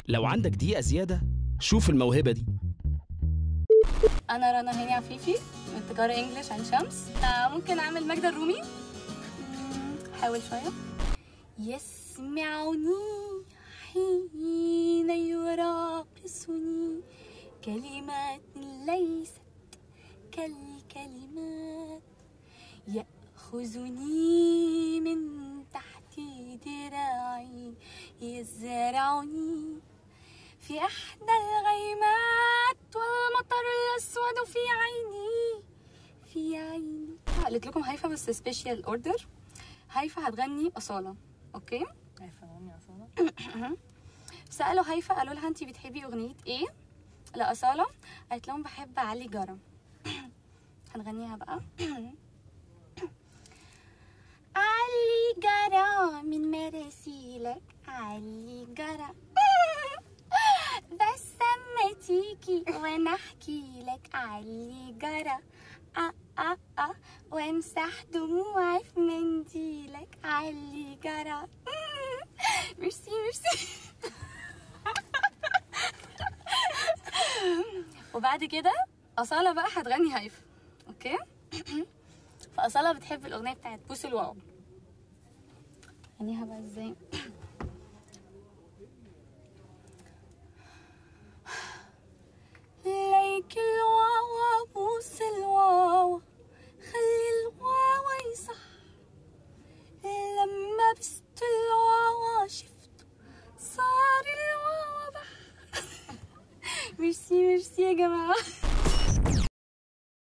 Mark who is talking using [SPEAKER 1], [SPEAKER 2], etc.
[SPEAKER 1] لو عندك دقيقة زيادة شوف الموهبة دي.
[SPEAKER 2] أنا رنا هاني عفيفي من تجارة إنجليش عين شمس. ممكن أعمل ماجدة الرومي؟ حاول شوية. يسمعني حين يراقصني كلمات ليست كالكلمات، يأخذني من تحت ذراعي يزرعني في إحدى الغيمات والمطر الأسود في عيني في عيني. قالت لكم هيفا بس سبيشال اوردر. هيفا هتغني أصالة، اوكي؟
[SPEAKER 3] هيفا هتغني أصالة.
[SPEAKER 2] سألوا هيفا قالوا لها انتي بتحبي أغنية ايه لأصالة؟ قالت لهم بحب علي جرى. هنغنيها بقى. علي جرى من مراسيلك علي جرى، بس اما تيجي وانا احكي لك علي جرى، وامسح دموعي في منديلك علي جرى. ميرسي ميرسي. وبعد كده أصالة بقى هتغني هيفا، اوكي؟ فأصالة بتحب الأغنية بتاعت بوس الواو. غنيها بقى ازاي؟ ليك الواوا بوس الواوا خلي الواوا يصح، لما بست الواوا شفته صار الواوا بحر. ميرسي ميرسي يا جماعة.